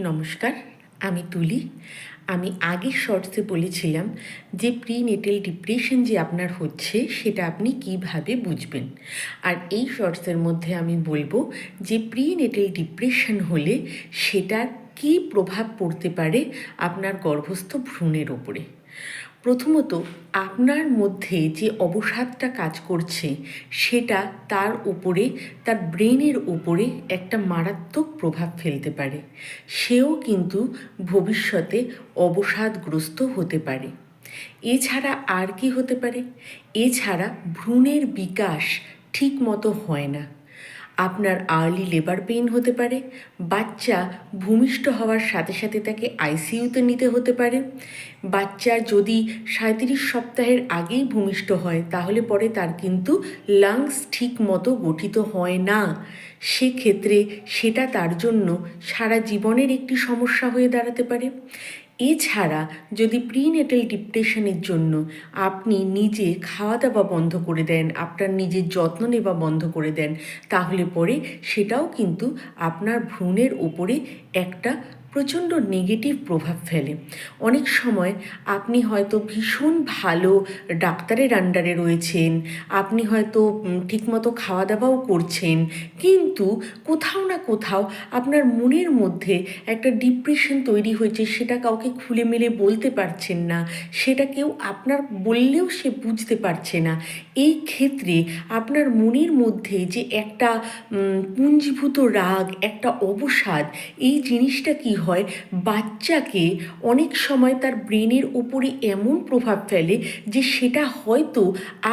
নমস্কার, আমি তুলি। আমি আগের শর্টসে বলেছিলাম যে প্রিনেটাল ডিপ্রেশন যে আপনার হচ্ছে সেটা আপনি কিভাবে বুঝবেন। আর এই শর্টসের মধ্যে আমি বলবো যে প্রিনেটাল ডিপ্রেশন হলে সেটার কী প্রভাব পড়তে পারে আপনার গর্ভস্থ ভ্রূণের ওপরে। প্রথমত, আপনার মধ্যে যে অবসাদটা কাজ করছে সেটা তার উপরে, তার ব্রেনের উপরে একটা মারাত্মক প্রভাব ফেলতে পারে। সেও কিন্তু ভবিষ্যতে অবসাদগ্রস্ত হতে পারে। এছাড়া আর কি হতে পারে? এছাড়া ভ্রূণের বিকাশ ঠিক মতো হয় না। আপনার আর্লি লেবার পেইন হতে পারে। বাচ্চা ভূমিষ্ঠ হওয়ার সাথে সাথে তাকে আইসিইউতে নিতে হতে পারে। বাচ্চা যদি 37 সপ্তাহের আগেই ভূমিষ্ঠ হয় তাহলে পরে তার কিন্তু লাংস ঠিক মতো গঠিত হয় না। সেক্ষেত্রে সেটা তার জন্য সারা জীবনের একটি সমস্যা হয়ে দাঁড়াতে পারে। এছাড়া যদি প্রিনেটাল ডিপ্রেশনের জন্য আপনি নিজে খাওয়া দাওয়া বন্ধ করে দেন, আপনার নিজের যত্ন নেওয়া বন্ধ করে দেন, তাহলে পরে সেটাও কিন্তু আপনার ভ্রূণের ওপরে একটা প্রচণ্ড নেগেটিভ প্রভাব ফেলে। অনেক সময় আপনি হয়তো ভীষণ ভালো ডাক্তারের আন্ডারে রয়েছেন, আপনি হয়তো ঠিকমতো খাওয়া দাওয়াও করছেন, কিন্তু কোথাও না কোথাও আপনার মনের মধ্যে একটা ডিপ্রেশন তৈরি হয়েছে, সেটা কাউকে খুলে মেলে বলতে পারছেন না, সেটা কেউ আপনার বললেও সে বুঝতে পারছে না। এই ক্ষেত্রে আপনার মনের মধ্যে যে একটা পুঞ্জীভূত রাগ, একটা অবসাদ, এই জিনিসটা কি হয়, বাচ্চাকে অনেক সময় তার ব্রেনের উপরে এমন প্রভাব ফেলে যে সেটা হয়তো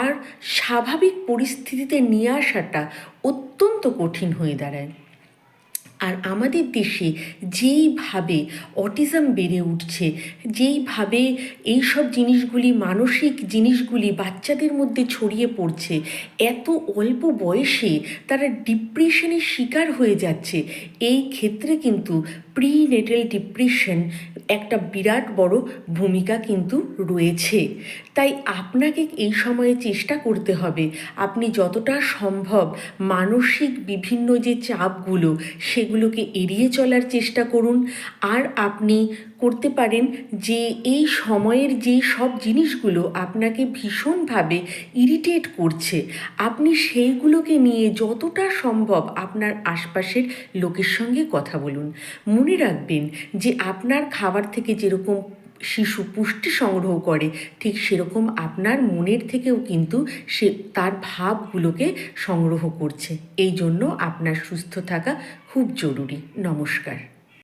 আর স্বাভাবিক পরিস্থিতিতে নিয়ে আসাটা অত্যন্ত কঠিন হয়ে দাঁড়ায়। আর আমাদের দেশে যেইভাবে অটিজম বেড়ে উঠছে, যেইভাবে এইসব জিনিসগুলি, মানসিক জিনিসগুলি বাচ্চাদের মধ্যে ছড়িয়ে পড়ছে, এত অল্প বয়সে তারা ডিপ্রেশনের শিকার হয়ে যাচ্ছে, এই ক্ষেত্রে কিন্তু প্রিনেটাল ডিপ্রেশন একটা বিরাট বড় ভূমিকা কিন্তু রয়েছে। তাই আপনাকে এই সময়ে চেষ্টা করতে হবে আপনি যতটা সম্ভব মানসিক বিভিন্ন যে চাপগুলো সেগুলোকে এড়িয়ে চলার চেষ্টা করুন। আর আপনি করতে পারেন যে এই সময়ের যে সব জিনিসগুলো আপনাকে ভীষণভাবে ইরিটেট করছে, আপনি সেইগুলোকে নিয়ে যতটা সম্ভব আপনার আশপাশের লোকের সঙ্গে কথা বলুন। মনে রাখবেন যে আপনার খাবার থেকে যেরকম শিশু পুষ্টি সংগ্রহ করে, ঠিক সেরকম আপনার মনের থেকেও কিন্তু সে তার ভাবগুলোকে সংগ্রহ করছে। এই জন্য আপনার সুস্থ থাকা খুব জরুরি। নমস্কার।